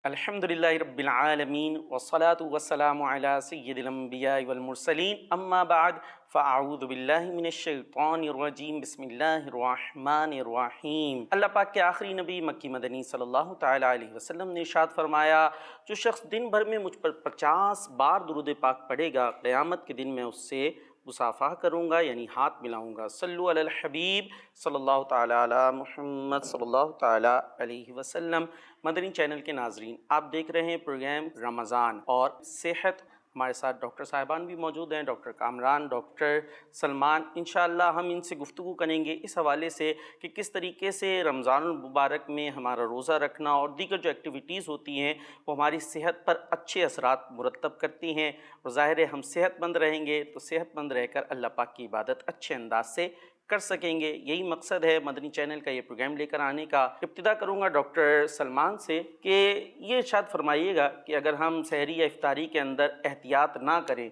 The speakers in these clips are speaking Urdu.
الحمد للہ رب العالمین والصلاة والسلام علی سید الانبیاء والمرسلین اما بعد فاعوذ باللہ من الشیطان الرجیم بسم اللہ الرحمن الرحیم۔ اللہ پاک کے آخری نبی مکی مدنی صلی اللہ تعالیٰ علیہ وسلم نے ارشاد فرمایا، جو شخص دن بھر میں مجھ پر 50 بار درود پاک پڑھے گا، قیامت کے دن میں اس سے مصافحہ کروں گا، یعنی ہاتھ ملاؤں گا۔ صلو علی الحبیب صلی اللہ تعالیٰ علی محمد صلی اللہ تعالیٰ علیہ وسلم۔ مدنی چینل کے ناظرین، آپ دیکھ رہے ہیں پروگرام رمضان اور صحت۔ ہمارے ساتھ ڈاکٹر صاحبان بھی موجود ہیں، ڈاکٹر کامران، ڈاکٹر سلمان۔ انشاءاللہ ہم ان سے گفتگو کریں گے اس حوالے سے کہ کس طریقے سے رمضان المبارک میں ہمارا روزہ رکھنا اور دیگر جو ایکٹیویٹیز ہوتی ہیں وہ ہماری صحت پر اچھے اثرات مرتب کرتی ہیں، اور ظاہر ہے ہم صحت مند رہیں گے تو صحت مند رہ کر اللہ پاک کی عبادت اچھے انداز سے کر سکیں گے۔ یہی مقصد ہے مدنی چینل کا یہ پروگرام لے کر آنے کا۔ ابتدا کروں گا ڈاکٹر سلمان سے کہ یہ ارشاد فرمائیے گا کہ اگر ہم سحری یا افطاری کے اندر احتیاط نہ کریں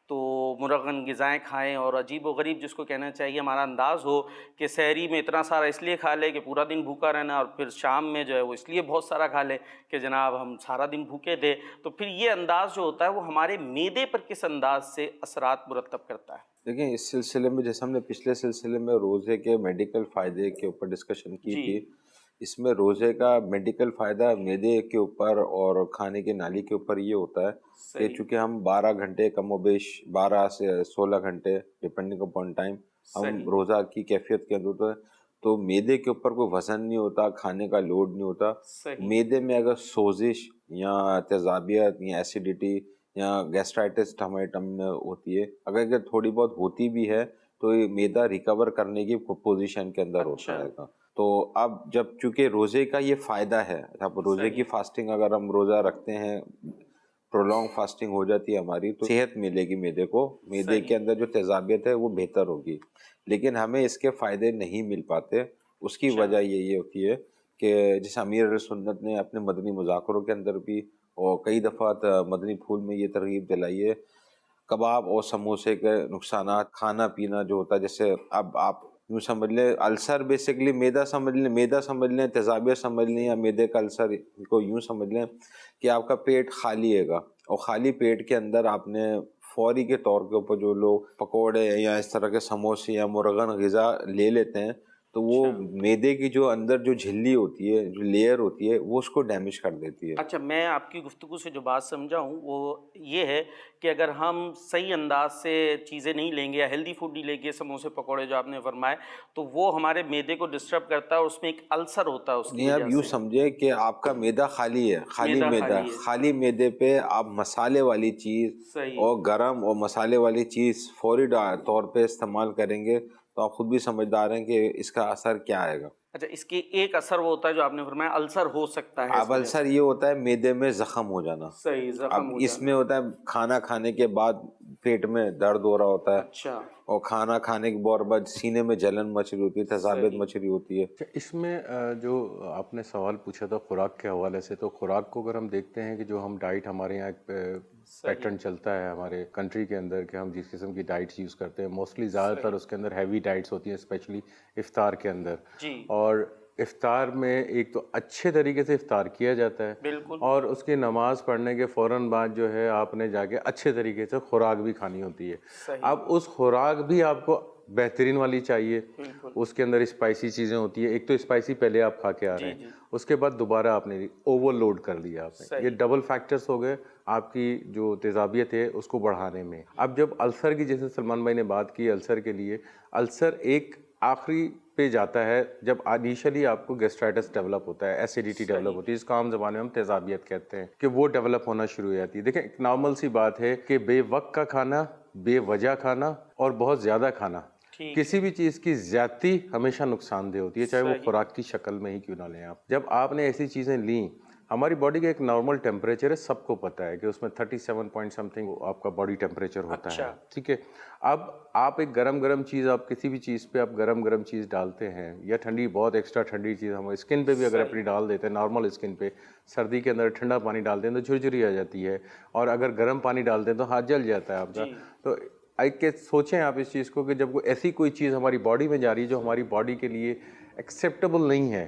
تو مرغن غذائیں کھائیں اور عجیب و غریب جس کو کہنا چاہیے ہمارا انداز ہو کہ سحری میں اتنا سارا اس لیے کھا لے کہ پورا دن بھوکا رہنا، اور پھر شام میں جو ہے وہ اس لیے بہت سارا کھا لے کہ جناب ہم سارا دن بھوکے تھے، تو پھر یہ انداز جو ہوتا ہے وہ ہمارے معدے پر کس انداز سے اثرات مرتب کرتا ہے؟ دیکھیں، اس سلسلے میں جیسے ہم نے پچھلے سلسلے میں روزے کے میڈیکل فائدے کے اوپر ڈسکشن کی تھی، اس میں روزے کا میڈیکل فائدہ معدے کے اوپر اور کھانے کی نالی کے اوپر یہ ہوتا ہے کہ چونکہ ہم 12 گھنٹے کم و بیش 12 سے 16 گھنٹے ڈپینڈنگ اپون ٹائم ہم روزہ کی کیفیت کے اندر ہوتا ہے، تو معدے کے اوپر کوئی وزن نہیں ہوتا، کھانے کا لوڈ نہیں ہوتا۔ معدے میں اگر سوزش یا تیزابیت یا ایسیڈیٹی یا گیسٹرائٹس ٹماٹم میں ہوتی ہے، اگر تھوڑی بہت ہوتی بھی ہے تو یہ معدہ ریکور کرنے کی پوزیشن کے اندر ہوتا ہے۔ تو اب جب چونکہ روزے کا یہ فائدہ ہے، اب روزے کی فاسٹنگ اگر ہم روزہ رکھتے ہیں، پرولونگ فاسٹنگ ہو جاتی ہے ہماری، تو صحت ملے گی معدے کو، معدے کے اندر جو تیزابیت ہے وہ بہتر ہوگی، لیکن ہمیں اس کے فائدے نہیں مل پاتے۔ اس کی وجہ یہ ہوتی ہے کہ جیسے امیر سنت نے اپنے مدنی مذاکروں کے اندر بھی اور کئی دفعہ مدنی پھول میں یہ ترغیب دلائی ہے، کباب اور سموسے کے نقصانات، کھانا پینا جو ہوتا ہے، جیسے اب آپ یوں سمجھ لیں السر بیسیکلی معدہ سمجھ لیں، تیزابیت سمجھ لیں، یا معدے کا السر کو یوں سمجھ لیں کہ آپ کا پیٹ خالی ہے گا، اور خالی پیٹ کے اندر آپ نے فوری کے طور کے اوپر جو لوگ پکوڑے یا اس طرح کے سموسے یا مرغن غذا لے لیتے ہیں، تو وہ معدے کی جو اندر جو جھلی ہوتی ہے، جو لیئر ہوتی ہے، وہ اس کو ڈیمیج کر دیتی ہے۔ اچھا، میں آپ کی گفتگو سے جو بات سمجھا ہوں وہ یہ ہے کہ اگر ہم صحیح انداز سے چیزیں نہیں لیں گے یا ہیلدی فوڈ نہیں لیں گے، سموسے پکوڑے جو آپ نے فرمائے، تو وہ ہمارے معدے کو ڈسٹرب کرتا ہے اور اس میں ایک السر ہوتا ہے اس کی نہیں، وجہ آپ یوں سے۔ سمجھے کہ آپ کا معدہ خالی ہے، خالی معدے پہ آپ مسالے والی چیز اور گرم اور مسالے والی چیز فوری طور پہ استعمال کریں گے تو آپ خود بھی سمجھدار ہیں کہ اس کا اثر کیا آئے گا۔ اچھا، اس کے ایک اثر وہ ہوتا ہے جو آپ نے فرمایا السر ہو سکتا ہے۔ اب السر یہ ہوتا ہے معدے میں زخم ہو جانا۔ اب اس میں ہوتا ہے کھانا کھانے کے بعد پیٹ میں درد ہو رہا ہوتا ہے، اچھا، اور کھانا کھانے کے بعد سینے میں جلن مچ رہی ہوتی ہے، تیزابیت مچ رہی ہوتی ہے۔ اس میں جو آپ نے سوال پوچھا تھا خوراک کے حوالے سے، تو خوراک کو اگر ہم دیکھتے ہیں کہ جو ہم ڈائٹ ہمارے یہاں ایک پیٹرن چلتا ہے ہمارے کنٹری کے اندر کہ ہم جس قسم کی ڈائٹس یوز کرتے ہیں، موسٹلی زیادہ تر اس کے اندر ہیوی ڈائٹس ہوتی ہیں، اسپیشلی افطار کے اندر۔ اور افطار میں ایک تو اچھے طریقے سے افطار کیا جاتا ہے، اور اس کی نماز پڑھنے کے فوراً بعد جو ہے آپ نے جا کے اچھے طریقے سے خوراک بھی کھانی ہوتی ہے۔ اب اس خوراک بھی آپ کو بہترین والی چاہیے، اس کے اندر اسپائسی چیزیں ہوتی ہیں، ایک تو اسپائسی پہلے آپ کھا کے آ رہے ہیں، اس کے بعد دوبارہ آپ نے اوور لوڈ کر لیا آپ نے، یہ ڈبل فیکٹرز ہو گئے آپ کی جو تیزابیت ہے اس کو بڑھانے میں۔ اب جب السر کی، جیسے سلمان بھائی نے بات کی السر کے لیے، السر ایک آخری پہ جاتا ہے جب انیشلی آپ کو گیسٹرائٹس ڈیولپ ہوتا ہے، ایسیڈیٹی ڈیولپ ہوتی ہے، اس کو عام زبان میں ہم تیزابیت کہتے ہیں، کہ وہ ڈیولپ ہونا شروع ہو جاتی ہے۔ دیکھیں، ایک نارمل سی بات ہے کہ بے وقت کا کھانا، بے وجہ کھانا اور بہت زیادہ کھانا، کسی بھی چیز کی زیادتی ہمیشہ نقصان دہ ہوتی ہے، چاہے وہ خوراک کی شکل میں ہی کیوں نہ لیں آپ۔ جب آپ نے ایسی چیزیں لیں، ہماری باڈی کا ایک نارمل ٹیمپریچر ہے، سب کو پتہ ہے کہ اس میں 37 پوائنٹ سم تھنگ آپ کا باڈی ٹیمپریچر ہوتا ہے، ٹھیک ہے۔ اب آپ ایک گرم چیز، آپ کسی بھی چیز پہ آپ گرم چیز ڈالتے ہیں، یا ٹھنڈی، بہت ایکسٹرا ٹھنڈی چیز ہمارے اسکن پہ بھی اگر اپنی ڈال دیتے ہیں، نارمل اسکن پہ سردی کے اندر ٹھنڈا پانی ڈالتے ہیں تو جھرجھری آ جاتی ہے، اور اگر گرم پانی ڈالتے ہیں تو ہاتھ جل جاتا ہے آپ کا۔ تو کہ سوچیں آپ اس چیز کو کہ جب ایسی کوئی چیز ہماری باڈی میں جا رہی ہے جو ہماری باڈی کے لیے ایکسیپٹیبل نہیں ہے،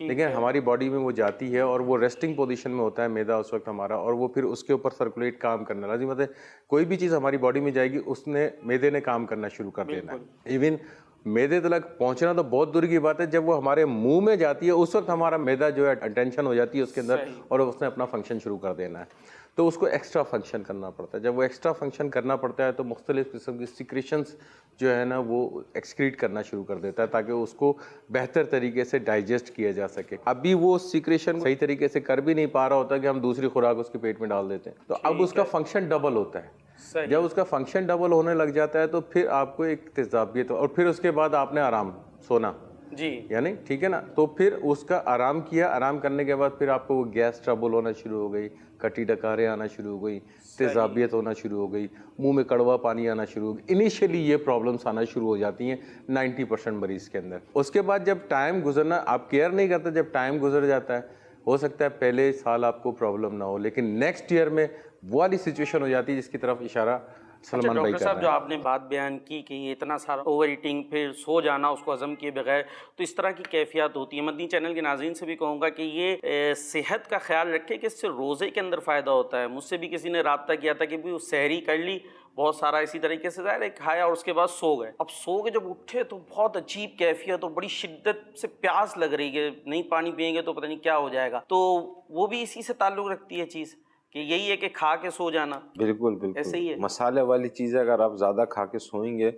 لیکن ہماری باڈی میں وہ جاتی ہے اور وہ ریسٹنگ پوزیشن میں ہوتا ہے میدا اس وقت ہمارا, اور وہ پھر اس کے اوپر سرکولیٹ کام کرنا لازم ہے. کوئی بھی چیز ہماری باڈی میں جائے گی اس نے میدے نے کام کرنا شروع کر دینا ہے. ایون میدے تک پہنچنا تو بہت دور کی بات ہے, جب وہ ہمارے منہ میں جاتی ہے اس وقت ہمارا میدا جو ہے اٹینشن ہو جاتی ہے اس کے اندر, اور اس نے اپنا فنکشن شروع کر دینا ہے. تو اس کو ایکسٹرا فنکشن کرنا پڑتا ہے. جب وہ ایکسٹرا فنکشن کرنا پڑتا ہے تو مختلف قسم کی سیکریشنز جو ہے نا وہ ایکسکریٹ کرنا شروع کر دیتا ہے تاکہ اس کو بہتر طریقے سے ڈائجسٹ کیا جا سکے. ابھی وہ سیکریشن صحیح طریقے سے کر بھی نہیں پا رہا ہوتا کہ ہم دوسری خوراک اس کے پیٹ میں ڈال دیتے ہیں, تو اب اس کا فنکشن ڈبل ہوتا ہے. جب اس کا فنکشن ڈبل ہونے لگ جاتا ہے تو پھر آپ کو ایک تیزابیت, اور پھر اس کے بعد آپ نے آرام سونا یعنی ٹھیک ہے نا, تو پھر اس کا آرام کیا, آرام کرنے کے بعد پھر آپ کو وہ گیس ٹربل ہونا شروع ہو گئی, کٹی ڈکاریں آنا شروع ہو گئی, تیزابیت ہونا شروع ہو گئی, منہ میں کڑوا پانی آنا شروع ہو گئی. انیشیلی یہ پرابلمس آنا شروع ہو جاتی ہیں 90% مریض کے اندر. اس کے بعد جب ٹائم گزرنا, آپ کیئر نہیں کرتے, جب ٹائم گزر جاتا ہے ہو سکتا ہے پہلے سال آپ کو پرابلم نہ ہو لیکن نیکسٹ ایئر میں وہ والی سچویشن ہو جاتی ہے جس کی طرف اشارہ سلمان بھائی ڈاکٹر صاحب جو آپ نے بات بیان کی کہ یہ اتنا سارا اوور ایٹنگ, پھر سو جانا اس کو ہضم کیے بغیر, تو اس طرح کی کیفیات ہوتی ہیں. مدنی چینل کے ناظرین سے بھی کہوں گا کہ یہ صحت کا خیال رکھے کہ اس سے روزے کے اندر فائدہ ہوتا ہے. مجھ سے بھی کسی نے رابطہ کیا تھا کہ بھی سحری کر لی بہت سارا اسی طریقے سے ظاہر ہے کھایا اور اس کے بعد سو گئے. اب سو کے جب اٹھے تو بہت عجیب کیفیت اور بڑی شدت سے پیاس لگ رہی ہے, نہیں پانی پئیں گے تو پتہ نہیں کیا ہو جائے گا. تو وہ بھی اسی سے تعلق رکھتی ہے چیز کہ یہی ہے کہ کھا کے سو جانا. بالکل ایسے ہی ہے. مسالے والی چیزیں اگر آپ زیادہ کھا کے سوئیں گے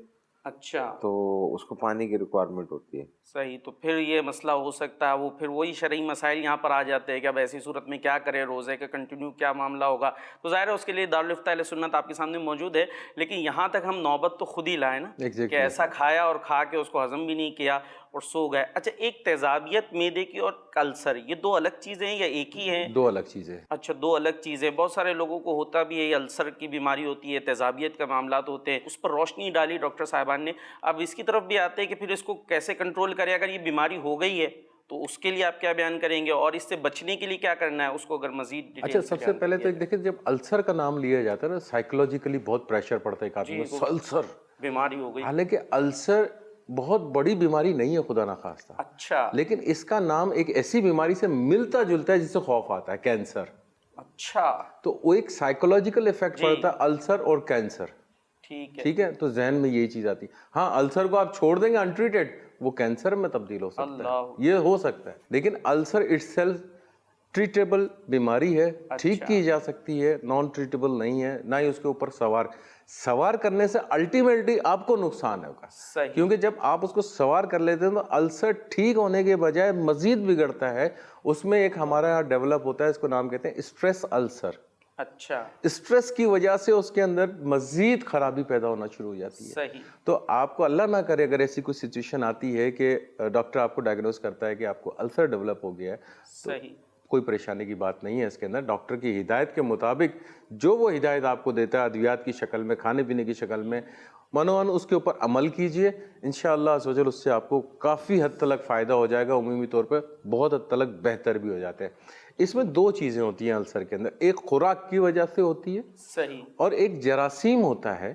اچھا تو اس کو پانی کی ریکوائرمنٹ ہوتی ہے. صحیح. تو پھر یہ مسئلہ ہو سکتا ہے, وہ پھر وہی شرعی مسائل یہاں پر آ جاتے ہیں کہ اب ایسی صورت میں کیا کرے, روزے کا کنٹینیو کیا معاملہ ہوگا. تو ظاہر ہے اس کے لیے دارالفتہ اہل سنت آپ کے سامنے موجود ہے, لیکن یہاں تک ہم نوبت تو خود ہی لائے نا کہ ایسا کھایا اور کھا کے اس کو ہضم بھی نہیں کیا اور سو گئے. اچھا, ایک تیزابیت میدے کی اور السر, یہ دو الگ چیزیں ہیں یا ایک ہی ہیں؟ دو الگ چیزیں. اچھا, دو الگ چیزیں. بہت سارے لوگوں کو ہوتا بھی ہے, یہ السر کی بیماری ہوتی ہے, تیزابیت کا معاملات ہوتے ہیں. اس پر روشنی ڈالی ڈاکٹر صاحبان نے. اب اس کی طرف بھی آتے ہیں کہ پھر اس کو کیسے کنٹرول کرے اگر یہ بیماری ہو گئی ہے, تو اس کے لیے آپ کیا بیان کریں گے, اور اس سے بچنے کے لیے کیا کرنا ہے اس کو اگر مزید. اچھا, سب سے پہلے تو دیکھیں جب السر کا نام لیا جاتا ہے نا سائیکولوجیکلی بہت پریشر پڑتا ہے ایک آدمی کو, السر بیماری ہو گئی. حالانکہ السر بہت بڑی بیماری نہیں ہے خدا نخواستہ. اچھا. لیکن اس کا نام ایک ایسی بیماری سے ملتا جلتا ہے جس سے خوف آتا ہے, کینسر. اچھا. تو وہ ایک سائیکولوجیکل ایفیکٹ پڑتا ہے السر اور کینسر. ٹھیک ہے, تو ذہن میں یہی چیز آتی ہے. ہاں, السر کو آپ چھوڑ دیں گے انٹریٹڈ, وہ کینسر میں تبدیل ہو سکتا ہے, یہ ہو سکتا ہے. لیکن السر اٹ سیلف ٹریٹیبل بیماری ہے, ٹھیک کی جا سکتی ہے, نان ٹریٹیبل نہیں ہے. نہ ہی اس کے اوپر سوار کرنے سے الٹیمیٹلی آپ کو نقصان ہوگا, کیونکہ جب آپ اس کو سوار کر لیتے ہیں تو السر ٹھیک ہونے کے بجائے مزید بگڑتا ہے. اس میں ایک ہمارے یہاں ڈیولپ ہوتا ہے, اس کو نام کہتے ہیں اسٹریس السر. اچھا. اسٹریس کی وجہ سے اس کے اندر مزید خرابی پیدا ہونا شروع ہو جاتی ہے. صحیح. تو آپ کو اللہ نہ کرے اگر ایسی کوئی سچویشن آتی ہے کہ ڈاکٹر آپ کو ڈائگنوز کرتا ہے کہ آپ کو السر ڈیولپ ہو گیا ہے, صحیح, کوئی پریشانی کی بات نہیں ہے اس کے اندر. ڈاکٹر کی ہدایت کے مطابق جو وہ ہدایت آپ کو دیتا ہے ادویات کی شکل میں, کھانے پینے کی شکل میں, منوان اس کے اوپر عمل کیجئے, انشاءاللہ عز و جل اس سے آپ کو کافی حد تک فائدہ ہو جائے گا. عمومی طور پہ بہت حد تک بہتر بھی ہو جاتے ہیں. اس میں دو چیزیں ہوتی ہیں السر کے اندر, ایک خوراک کی وجہ سے ہوتی ہے, صحیح, اور ایک جراثیم ہوتا ہے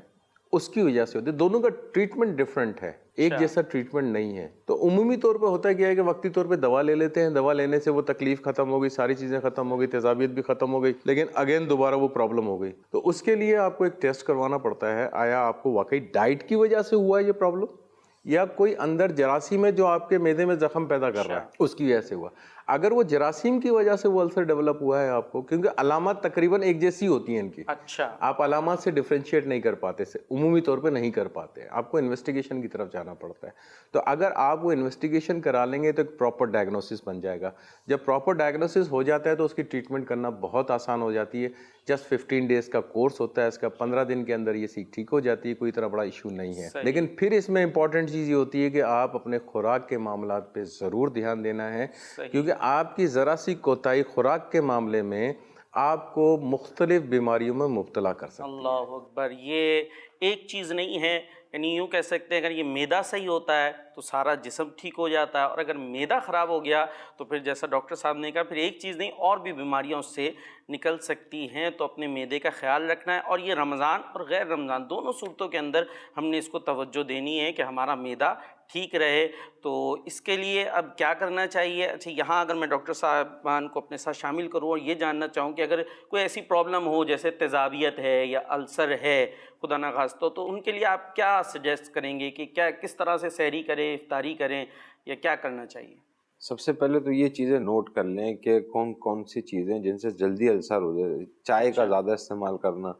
اس کی وجہ سے ہوتی ہے. دونوں کا ٹریٹمنٹ ڈفرینٹ ہے, ایک جیسا ٹریٹمنٹ نہیں ہے. تو عمومی طور پہ ہوتا کیا ہے کہ وقتی طور پہ دوا لے لیتے ہیں, دوا لینے سے وہ تکلیف ختم ہو گئی, ساری چیزیں ختم ہو گئی, تیزابیت بھی ختم ہو گئی, لیکن اگین دوبارہ وہ پرابلم ہو گئی. تو اس کے لیے آپ کو ایک ٹیسٹ کروانا پڑتا ہے, آیا آپ کو واقعی ڈائٹ کی وجہ سے ہوا ہے یہ پرابلم, یا کوئی اندر جراثیم ہے جو آپ کے معدے میں زخم پیدا کر رہا ہے اس کی وجہ سے ہوا. اگر وہ جراثیم کی وجہ سے وہ السر ڈیولپ ہوا ہے آپ کو, کیونکہ علامات تقریباً ایک جیسی ہوتی ہیں ان کی, اچھا, آپ علامات سے ڈفرینشیٹ نہیں کر پاتے, سے عمومی طور پہ نہیں کر پاتے, آپ کو انویسٹیگیشن کی طرف جانا پڑتا ہے. تو اگر آپ وہ انویسٹیگیشن کرا لیں گے تو ایک پراپر ڈائگنوسس بن جائے گا. جب پراپر ڈائگنوسس ہو جاتا ہے تو اس کی ٹریٹمنٹ کرنا بہت آسان ہو جاتی ہے. جسٹ 15 ڈیز کا کورس ہوتا ہے اس کا, 15 دن کے اندر یہ ٹھیک ہو جاتی ہے, کوئی اتنا بڑا ایشو نہیں ہے. لیکن پھر اس میں امپورٹنٹ چیز یہ ہوتی ہے کہ آپ اپنے خوراک کے معاملات پہ ضرور دھیان دینا ہے, کیونکہ آپ کی ذرا سی کوتاہی خوراک کے معاملے میں آپ کو مختلف بیماریوں میں مبتلا کر سکتی ہے. اللہ اکبر. یہ ایک چیز نہیں ہے, یعنی یوں کہہ سکتے ہیں اگر یہ معدہ صحیح ہوتا ہے تو سارا جسم ٹھیک ہو جاتا ہے, اور اگر معدہ خراب ہو گیا تو پھر جیسا ڈاکٹر صاحب نے کہا پھر ایک چیز نہیں اور بھی بیماریاں اس سے نکل سکتی ہیں. تو اپنے معدے کا خیال رکھنا ہے, اور یہ رمضان اور غیر رمضان دونوں صورتوں کے اندر ہم نے اس کو توجہ دینی ہے کہ ہمارا معدہ ٹھیک رہے. تو اس کے لیے اب کیا کرنا چاہیے؟ اچھا یہاں اگر میں ڈاکٹر صاحبان کو اپنے ساتھ شامل کروں اور یہ جاننا چاہوں کہ اگر کوئی ایسی پرابلم ہو جیسے تیزابیت ہے یا السر ہے خدا نخواستہ، تو ان کے لیے آپ کیا سجیسٹ کریں گے کہ کیا کس طرح سے سحری کریں، افطاری کریں، یا کیا کرنا چاہیے؟ سب سے پہلے تو یہ چیزیں نوٹ کر لیں کہ کون کون سی چیزیں جن سے جلدی السر ہو جائے. چائے کا زیادہ استعمال کرنا،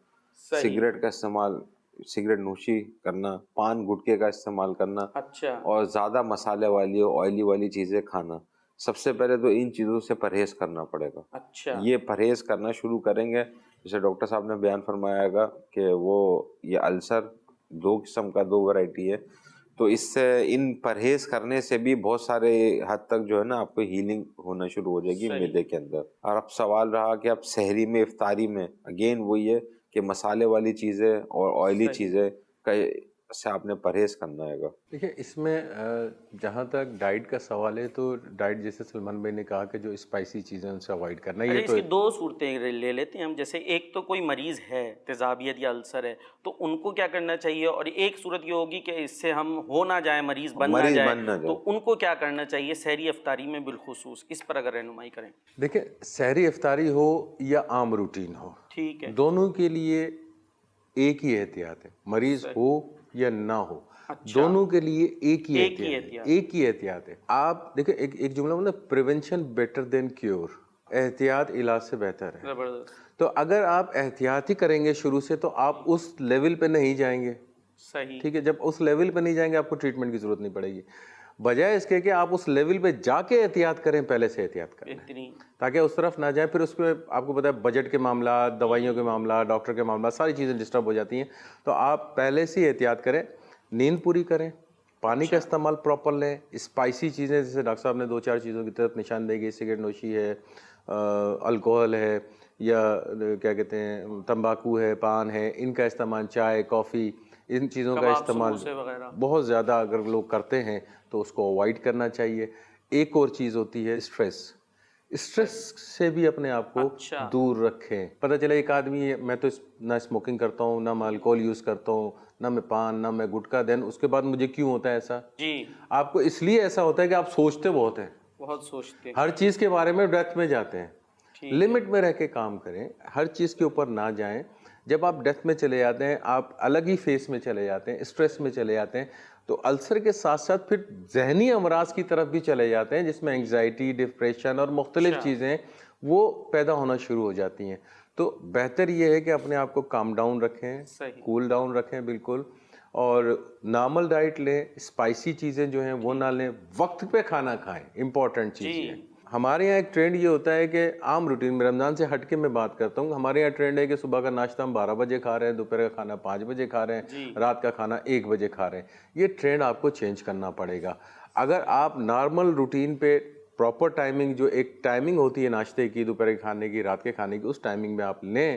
صحیح. سگریٹ کا استعمال، سگریٹ نوشی کرنا، پان گٹکے کا استعمال کرنا، اچھا. اور زیادہ مسالے والی آئلی والی چیزیں کھانا. سب سے پہلے تو ان چیزوں سے پرہیز کرنا پڑے گا. اچھا. یہ پرہیز کرنا شروع کریں گے، جیسے ڈاکٹر صاحب نے بیان فرمایا گا کہ وہ یہ السر دو قسم کا، دو ورائٹی ہے. تو اس سے ان پرہیز کرنے سے بھی بہت سارے حد تک جو ہے نا آپ کو ہیلنگ ہونا شروع ہو جائے گی معدے کے اندر. اور اب سوال رہا کہ اب سحری میں، افطاری میں، اگین وہی ہے کہ مسالے والی چیزیں اور آئلی چیزیں سے آپ نے پرہیز کرنا ہے گا. دیکھیں اس میں جہاں تک ڈائٹ کا سوال ہے تو ڈائٹ جیسے سلمان بھائی نے کہا کہ جو اسپائسی چیزیں ان سے اوائڈ کرنا ہے. یہ اس کی دو صورتیں لے لیتے ہیں ہم، جیسے ایک تو کوئی مریض ہے تیزابیت یا السر ہے تو ان کو کیا کرنا چاہیے، اور ایک صورت یہ ہوگی کہ اس سے ہم ہو نہ جائیں، مریض بن نہ جائے، تو ان کو کیا کرنا چاہیے سحری افطاری میں بالخصوص، اس پر اگر رہنمائی کریں. دیکھیں سحری افطاری ہو یا عام روٹین ہو، ٹھیک ہے، دونوں کے لیے ایک ہی احتیاط ہے. مریض ہو یا نہ ہو، دونوں کے لیے ایک ہی احتیاط ہے. آپ دیکھیں ایک جملہ مطلب پریونشن بیٹر دین کیور، احتیاط علاج سے بہتر ہے. تو اگر آپ احتیاط ہی کریں گے شروع سے تو آپ اس لیول پہ نہیں جائیں گے. صحیح. ٹھیک ہے، جب اس لیول پہ نہیں جائیں گے آپ کو ٹریٹمنٹ کی ضرورت نہیں پڑے گی. بجائے اس کے کہ آپ اس لیول پہ جا کے احتیاط کریں، پہلے سے احتیاط کریں تاکہ اس طرف نہ جائیں. پھر اس میں آپ کو پتہ ہے بجٹ کے معاملات، دوائیوں کے معاملات، ڈاکٹر کے معاملات، ساری چیزیں ڈسٹرب ہو جاتی ہیں. تو آپ پہلے سے ہی احتیاط کریں، نیند پوری کریں، پانی کا استعمال پراپر لیں. اسپائسی چیزیں جیسے ڈاکٹر صاحب نے دو چار چیزوں کی طرف نشاندہی کی، سگریٹ نوشی ہے، الکوہل ہے، یا کیا کہتے ہیں تمباکو ہے، پان ہے، ان کا استعمال، چائے، کافی، ان چیزوں کا استعمال بہت زیادہ اگر لوگ کرتے ہیں تو اس کو اوائڈ کرنا چاہیے. ایک اور چیز ہوتی ہے اسٹریس سے بھی اپنے آپ کو دور رکھیں. پتہ چلے ایک آدمی میں تو نہ اسموکنگ کرتا ہوں، نہ میں الکوہل یوز کرتا ہوں، نہ میں پان، نہ میں گٹکا، دین اس کے بعد مجھے کیوں ہوتا ہے ایسا؟ جی آپ کو اس لیے ایسا ہوتا ہے کہ آپ سوچتے بہت ہیں، بہت سوچتے ہیں، ہر چیز کے بارے میں ڈیپتھ میں جاتے ہیں. لمٹ میں رہ کے کام کریں، ہر چیز کے اوپر نہ جائیں. جب آپ ڈیپتھ میں چلے جاتے ہیں، آپ الگ ہی فیس میں چلے جاتے ہیں، اسٹریس میں چلے جاتے ہیں، تو السر کے ساتھ ساتھ پھر ذہنی امراض کی طرف بھی چلے جاتے ہیں، جس میں انگزائٹی، ڈپریشن اور مختلف چیزیں وہ پیدا ہونا شروع ہو جاتی ہیں. تو بہتر یہ ہے کہ اپنے آپ کو کام ڈاؤن رکھیں، کول ڈاؤن رکھیں بالکل، اور نارمل ڈائٹ لیں. اسپائسی چیزیں جو ہیں وہ نہ لیں، وقت پہ کھانا کھائیں، امپورٹنٹ چیز ہے. ہمارے یہاں ایک ٹرینڈ یہ ہوتا ہے کہ عام روٹین میں، رمضان سے ہٹ کے میں بات کرتا ہوں، ہمارے یہاں ٹرینڈ ہے کہ صبح کا ناشتہ ہم 12 بجے کھا رہے ہیں، دوپہر کا کھانا 5 بجے کھا رہے ہیں، رات کا کھانا 1 بجے کھا رہے ہیں. یہ ٹرینڈ آپ کو چینج کرنا پڑے گا. اگر آپ نارمل روٹین پہ پراپر ٹائمنگ، جو ایک ٹائمنگ ہوتی ہے ناشتے کی، دوپہر کے کھانے کی، رات کے کھانے کی، اس ٹائمنگ میں آپ لیں،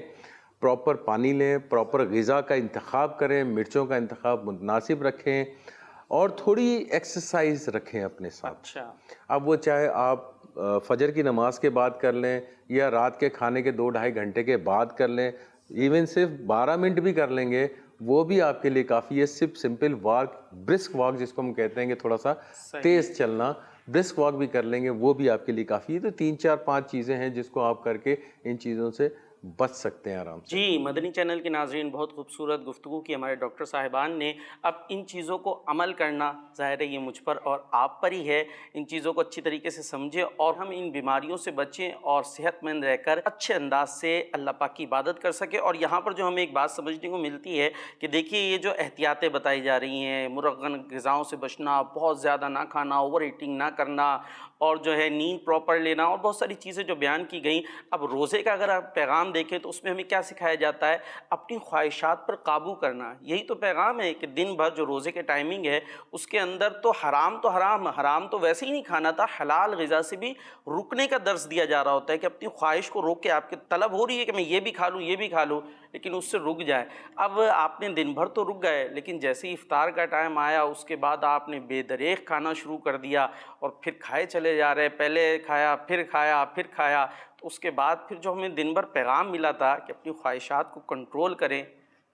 پراپر پانی لیں، پراپر غذا کا انتخاب کریں، مرچوں کا انتخاب مناسب رکھیں، اور تھوڑی ایکسرسائز رکھیں اپنے ساتھ. اب وہ چاہے آپ فجر کی نماز کے بعد کر لیں یا رات کے کھانے کے 2-2.5 گھنٹے کے بعد کر لیں، ایون صرف 12 منٹ بھی کر لیں گے وہ بھی آپ کے لیے کافی ہے. صرف سمپل واک، برسک واک جس کو ہم کہتے ہیں کہ تھوڑا سا تیز چلنا، برسک واک بھی کر لیں گے وہ بھی آپ کے لیے کافی ہے. تو 3-4-5 چیزیں ہیں جس کو آپ کر کے ان چیزوں سے بچ سکتے ہیں آرام سے. جی مدنی چینل کے ناظرین، بہت خوبصورت گفتگو کی ہمارے ڈاکٹر صاحبان نے. اب ان چیزوں کو عمل کرنا ظاہر ہے یہ مجھ پر اور آپ پر ہی ہے. ان چیزوں کو اچھی طریقے سے سمجھیں اور ہم ان بیماریوں سے بچیں اور صحت مند رہ کر اچھے انداز سے اللہ پاک کی عبادت کر سکیں. اور یہاں پر جو ہمیں ایک بات سمجھنے کو ملتی ہے کہ دیکھیے یہ جو احتیاطیں بتائی جا رہی ہیں، مرغن غذاؤں سے بچنا، بہت زیادہ نہ کھانا، اوور ایٹنگ نہ کرنا، اور جو ہے نیند پراپر لینا، اور بہت ساری چیزیں جو بیان کی گئیں. اب روزے کا اگر آپ پیغام دیکھیں تو اس میں ہمیں کیا سکھایا جاتا ہے؟ اپنی خواہشات پر قابو کرنا. یہی تو پیغام ہے کہ دن بھر جو روزے کے ٹائمنگ ہے اس کے اندر تو حرام تو ویسے ہی نہیں کھانا تھا، حلال غذا سے بھی رکنے کا درس دیا جا رہا ہوتا ہے کہ اپنی خواہش کو روک کے، آپ کی طلب ہو رہی ہے کہ میں یہ بھی کھا لوں، یہ بھی کھا لوں، لیکن اس سے رک جائے. اب آپ نے دن بھر تو رک گئے، لیکن جیسے ہی افطار کا ٹائم آیا اس کے بعد آپ نے بے دریغ کھانا شروع کر دیا اور پھر کھائے چلے جا رہے، پہلے کھایا پھر کھایا پھر کھایا. تو اس کے بعد پھر جو ہمیں دن بھر پیغام ملا تھا کہ اپنی خواہشات کو کنٹرول کریں،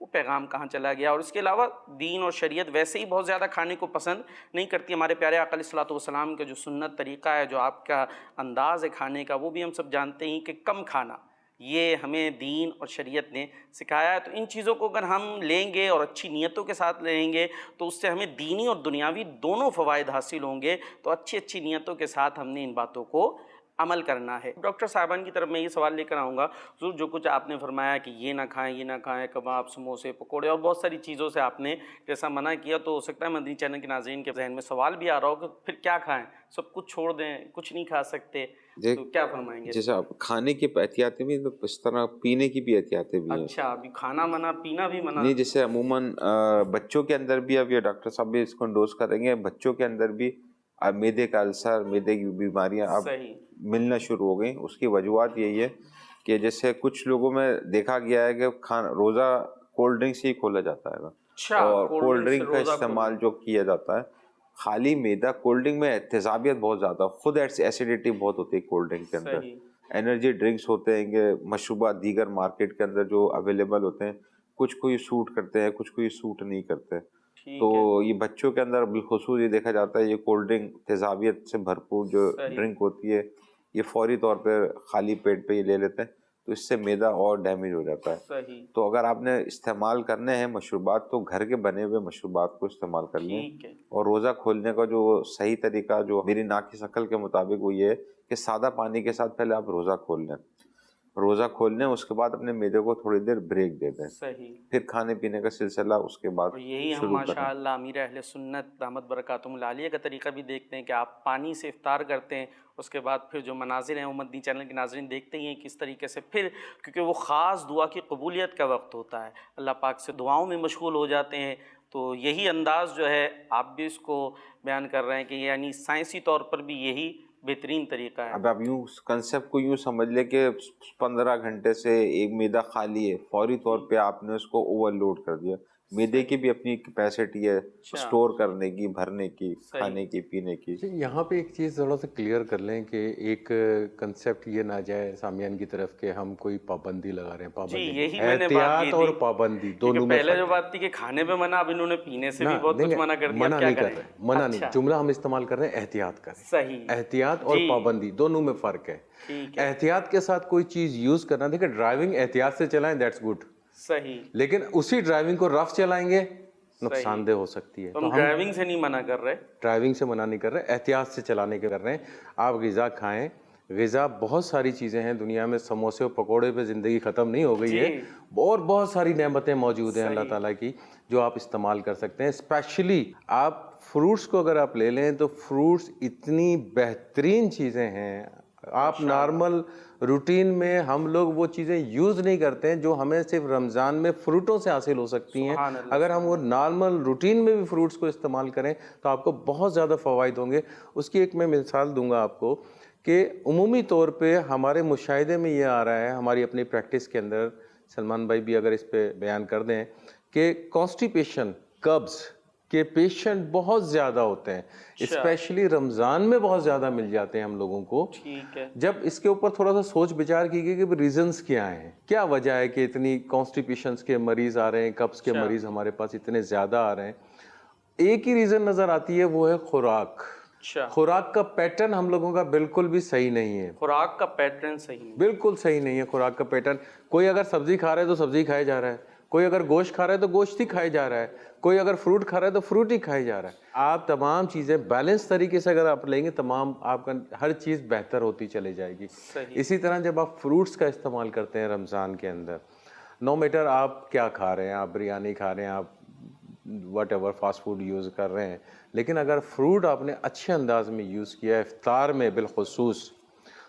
وہ پیغام کہاں چلا گیا. اور اس کے علاوہ دین اور شریعت ویسے ہی بہت زیادہ کھانے کو پسند نہیں کرتی. ہمارے پیارے آقا علیہ الصلوۃ والسلام کا جو سنت طریقہ ہے, جو آپ کا انداز ہے کھانے کا, وہ بھی ہم سب جانتے ہیں کہ کم کھانا, یہ ہمیں دین اور شریعت نے سکھایا ہے. تو ان چیزوں کو اگر ہم لیں گے اور اچھی نیتوں کے ساتھ لیں گے تو اس سے ہمیں دینی اور دنیاوی دونوں فوائد حاصل ہوں گے. تو اچھی نیتوں کے ساتھ ہم نے ان باتوں کو عمل کرنا ہے. ڈاکٹر صاحبان کی طرف میں یہ سوال لے کر آؤں گا. حضور جو کچھ آپ نے فرمایا کہ یہ نہ کھائیں, کباب, سموسے, پکوڑے اور بہت ساری چیزوں سے آپ نے جیسا منع کیا, تو ہو سکتا ہے مدنی چینل کے ناظرین کے ذہن میں سوال بھی آ رہا ہو کہ پھر کیا کھائیں, سب کچھ چھوڑ دیں, کچھ نہیں کھا سکتے, تو کیا فرمائیں گے؟ جیسا کھانے کی احتیاطیں بھی تو اس طرح پینے کی بھی احتیاطیں بھی ہیں. اچھا, ابھی کھانا منع, پینا بھی منع. نہیں, جیسے عموماً بچوں کے اندر بھی, اب یہ ڈاکٹر صاحب بھی اس کو انڈوز کریں گے, بچوں کے اندر بھی اب میدے کا السر, میدے کی بیماریاں اب ملنا شروع ہو گئیں. اس کی وجوہات یہی ہے کہ جیسے کچھ لوگوں میں دیکھا گیا ہے کہ روزہ کولڈ ڈرنک سے ہی کھولا جاتا ہے, اور کولڈ ڈرنک کا استعمال جو کیا جاتا ہے, خالی میدا, کولڈ ڈرنک میں تیزابیت بہت زیادہ, خود ایسیڈیٹی بہت ہوتی ہے کولڈ ڈرنک کے اندر. انرجی ڈرنکس ہوتے ہیں کہ مشروبات دیگر مارکیٹ کے اندر جو اویلیبل ہوتے ہیں, کچھ کو یہ سوٹ کرتے ہیں, کچھ کو یہ سوٹ نہیں کرتے. تو یہ بچوں کے اندر بالخصوص یہ دیکھا جاتا ہے, یہ کولڈ ڈرنک تیزابیت سے بھرپور جو ڈرنک ہوتی ہے, یہ فوری طور پہ خالی پیٹ پہ یہ لے لیتے ہیں, تو اس سے میدا اور ڈیمیج ہو جاتا ہے. تو اگر آپ نے استعمال کرنے ہیں مشروبات, تو گھر کے بنے ہوئے مشروبات کو استعمال کر لیں. اور روزہ کھولنے کا جو صحیح طریقہ, جو میری ناقص عقل کے مطابق, وہ یہ ہے کہ سادہ پانی کے ساتھ پہلے آپ روزہ کھول لیں, اس کے بعد اپنے میدے کو تھوڑی دیر بریک دے دیں, پھر کھانے پینے کا سلسلہ اس کے بعد. یہی ہم ماشاء اللہ امیر اہل سنت دامت برکاتہم العالیہ کا طریقہ بھی دیکھتے ہیں کہ آپ پانی سے افطار کرتے ہیں, اس کے بعد پھر جو مناظر ہیں وہ مدنی چینل کے ناظرین دیکھتے ہی ہیں کس طریقے سے, پھر کیونکہ وہ خاص دعا کی قبولیت کا وقت ہوتا ہے, اللہ پاک سے دعاؤں میں مشغول ہو جاتے ہیں. تو یہی انداز جو ہے آپ بھی اس کو بیان کر رہے ہیں کہ یعنی سائنسی طور پر بھی یہی بہترین طریقہ ہے. اب آپ یوں کنسیپٹ کو یوں سمجھ لیں کہ 15 گھنٹے سے ایک میدا خالی ہے, فوری طور پہ آپ نے اس کو اوور لوڈ کر دیا. میدے کی بھی اپنی کیپیسٹی ہے سٹور کرنے کی, بھرنے کی, کھانے کی, پینے کی. یہاں پہ ایک چیز تھوڑا سا کلیئر کر لیں کہ ایک کنسیپٹ یہ نہ جائے سامیان کی طرف کہ ہم کوئی پابندی لگا رہے ہیں. پابندی, احتیاط اور پابندی دونوں میں. پہلے جو بات تھی کہ کھانے پہ منع, اب انہوں نے پینے سے بھی بہت کچھ منع کر دیا. منع نہیں کر رہے, منع نہیں, جملہ ہم استعمال کر رہے ہیں احتیاط کریں. صحیح, احتیاط اور پابندی دونوں میں فرق ہے. احتیاط کے ساتھ کوئی چیز یوز کرنا, دیکھیں ڈرائیونگ احتیاط سے چلائیں, دیٹس گڈ, صحیح, لیکن اسی ڈرائیونگ کو رف چلائیں گے نقصان دہ ہو سکتی ہے. تو ہم ڈرائیونگ سے نہیں منع کر رہے, ڈرائیونگ سے منع نہیں کر رہے, احتیاط سے چلانے کے کر رہے ہیں. آپ غذا کھائیں, غذا بہت ساری چیزیں ہیں دنیا میں, سموسے اور پکوڑے پہ زندگی ختم نہیں ہو گئی ہے, اور بہت ساری نعمتیں موجود ہیں اللہ تعالیٰ کی جو آپ استعمال کر سکتے ہیں. اسپیشلی آپ فروٹس کو اگر آپ لے لیں تو فروٹس اتنی بہترین چیزیں ہیں, آپ نارمل روٹین میں ہم لوگ وہ چیزیں یوز نہیں کرتے ہیں جو ہمیں صرف رمضان میں فروٹوں سے حاصل ہو سکتی ہیں. اگر ہم وہ نارمل روٹین میں بھی فروٹس کو استعمال کریں تو آپ کو بہت زیادہ فوائد ہوں گے. اس کی ایک میں مثال دوں گا آپ کو کہ عمومی طور پہ ہمارے مشاہدے میں یہ آ رہا ہے, ہماری اپنی پریکٹس کے اندر, سلمان بھائی بھی اگر اس پہ بیان کر دیں, کہ کانسٹیپیشن, قبض کے پیشنٹ بہت زیادہ ہوتے ہیں, اسپیشلی رمضان میں بہت زیادہ مل جاتے ہیں ہم لوگوں کو. جب اس کے اوپر تھوڑا سا سوچ بچار کی گئی کہ ریزنز کیا ہیں, کیا وجہ ہے کہ اتنی کانسٹیپیشنز کے مریض آ رہے ہیں, قبض کے مریض ہمارے پاس اتنے زیادہ آ رہے ہیں. ایک ہی ریزن نظر آتی ہے, وہ ہے خوراک. خوراک کا پیٹرن ہم لوگوں کا بالکل بھی صحیح نہیں ہے. خوراک کا پیٹرن صحیح بالکل صحیح نہیں ہے. خوراک کا پیٹرن, کوئی اگر سبزی کھا رہا ہے تو سبزی کھائے جا رہا ہے, کوئی اگر گوشت کھا رہا ہے تو گوشت ہی کھائے جا رہا ہے, کوئی اگر فروٹ کھا رہا ہے تو فروٹ ہی کھائے جا رہا ہے. آپ تمام چیزیں بیلنس طریقے سے اگر آپ لیں گے, تمام آپ کا ہر چیز بہتر ہوتی چلے جائے گی. اسی طرح جب آپ فروٹس کا استعمال کرتے ہیں رمضان کے اندر, نو میٹر آپ کیا کھا رہے ہیں, آپ بریانی کھا رہے ہیں, آپ what ever fast food use کر رہے ہیں, لیکن اگر فروٹ آپ نے اچھے انداز میں یوز کیا افطار میں بالخصوص,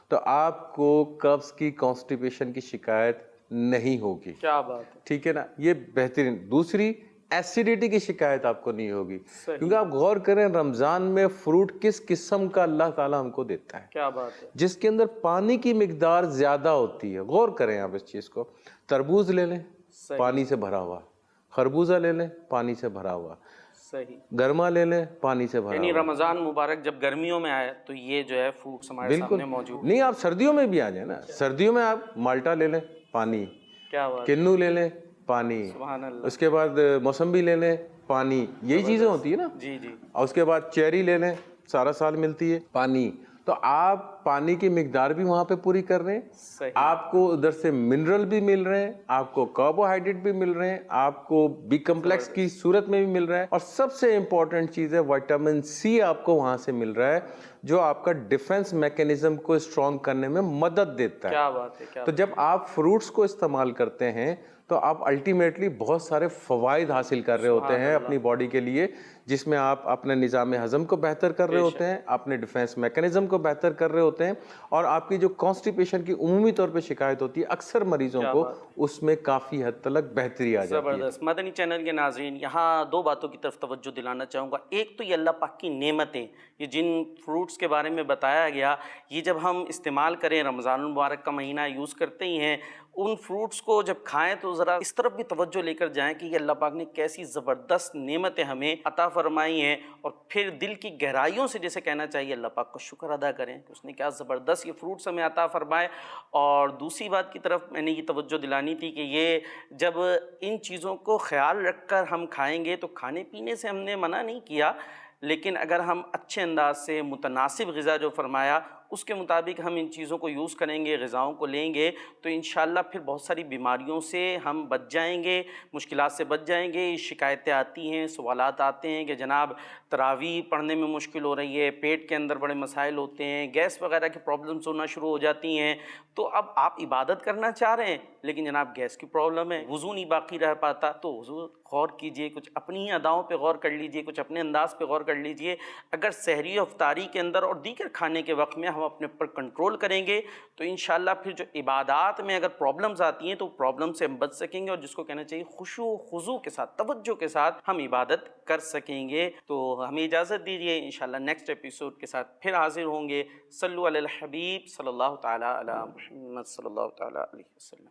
تو آپ کو قبض کی, کانسٹیپیشن کی شکایت نہیں ہوگی. کیا بات ہے, ٹھیک ہے نا, یہ بہترین. دوسری, ایسیڈیٹی کی شکایت آپ کو نہیں ہوگی, کیونکہ آپ غور کریں رمضان میں فروٹ کس قسم کا اللہ تعالیٰ ہم کو دیتا ہے. کیا بات ہے, جس کے اندر پانی کی مقدار زیادہ ہوتی ہے. غور کریں آپ اس چیز کو. تربوز لے لیں, پانی سے بھرا ہوا. خربوزہ لے لیں, پانی سے بھرا ہوا. گرما لے لیں, پانی سے بھرا. یعنی رمضان مبارک جب گرمیوں میں آئے تو یہ جو ہے فروٹس ہمارے سامنے موجود. نہیں, آپ سردیوں میں بھی آ جائیں نا, سردیوں میں آپ مالٹا لے لیں, پانی. کیا بات, کنو لے لیں, پانی. سبحان اللہ. اس کے بعد موسمبی لے لیں, پانی. یہی چیزیں ہوتی ہے نا. جی جی. اور اس کے بعد چیری لے لیں, سارا سال ملتی ہے, پانی. تو آپ پانی کی مقدار بھی وہاں پہ پوری کر رہے ہیں, صحیح. آپ کو ادھر سے منرل بھی مل رہے ہیں, آپ کو کاربوہائیڈریٹ بھی مل رہے ہیں, آپ کو بی کمپلیکس کی صورت میں بھی مل رہا ہے, اور سب سے امپورٹنٹ چیز ہے وٹامن سی آپ کو وہاں سے مل رہا ہے, جو آپ کا ڈیفنس میکینزم کو اسٹرانگ کرنے میں مدد دیتا ہے. کیا بات ہے, کیا تو جب آپ فروٹس کو استعمال کرتے ہیں تو آپ الٹیمیٹلی بہت سارے فوائد حاصل کر رہے ہوتے ہیں اپنی باڈی کے لیے, جس میں آپ اپنے نظام ہضم کو بہتر کر رہے ہوتے ہیں, اپنے ڈیفنس میکینزم کو بہتر کر رہے ہوتے ہیں, اور آپ کی جو کانسٹیپیشن کی عمومی طور پہ شکایت ہوتی ہے اکثر مریضوں کو, اس میں کافی حد تک بہتری آ جاتی ہے. زبردست. مدنی چینل کے ناظرین, یہاں دو باتوں کی طرف توجہ دلانا چاہوں گا. ایک تو یہ اللہ پاک کی نعمتیں, یہ جن فروٹس کے بارے میں بتایا گیا, یہ جب ہم استعمال کریں, رمضان المبارک کا مہینہ یوز کرتے ہی ہیں, ان فروٹس کو جب کھائیں تو ذرا اس طرف بھی توجہ لے کر جائیں کہ یہ اللہ پاک نے کیسی زبردست نعمتیں ہمیں عطا فرمائی ہیں, اور پھر دل کی گہرائیوں سے جیسے کہنا چاہیے اللہ پاک کو شکر ادا کریں کہ اس نے کیا زبردست یہ فروٹس ہمیں عطا فرمائے. اور دوسری بات کی طرف میں نے یہ توجہ دلانی تھی کہ یہ جب ان چیزوں کو خیال رکھ کر ہم کھائیں گے, تو کھانے پینے سے ہم نے منع نہیں کیا, لیکن اگر ہم اچھے انداز سے متناسب غذا جو فرمایا اس کے مطابق ہم ان چیزوں کو یوز کریں گے, غذاؤں کو لیں گے, تو انشاءاللہ پھر بہت ساری بیماریوں سے ہم بچ جائیں گے, مشکلات سے بچ جائیں گے. شکایتیں آتی ہیں, سوالات آتے ہیں کہ جناب تراویح پڑھنے میں مشکل ہو رہی ہے, پیٹ کے اندر بڑے مسائل ہوتے ہیں, گیس وغیرہ کی پرابلمس ہونا شروع ہو جاتی ہیں. تو اب آپ عبادت کرنا چاہ رہے ہیں لیکن جناب گیس کی پرابلم ہے, وضو نہیں باقی رہ پاتا, تو وضو غور کیجئے, کچھ اپنی ہی اداؤں پہ غور کر لیجئے, کچھ اپنے انداز پہ غور کر لیجئے. اگر سحری و افطاری کے اندر اور دیگر کھانے کے وقت میں ہم اپنے پر کنٹرول کریں گے تو انشاءاللہ پھر جو عبادات میں اگر پرابلمز آتی ہیں تو پرابلم سے ہم بچ سکیں گے, اور جس کو کہنا چاہیے خشوع و خضوع کے ساتھ, توجہ کے ساتھ ہم عبادت کر سکیں گے. تو ہمیں اجازت دیجیے, انشاءاللہ نیکسٹ ایپیسوڈ کے ساتھ پھر حاضر ہوں گے. صلو علی الحبیب صلی اللہ تعالی علی محمد صلی اللہ تعالی علیہ وسلم.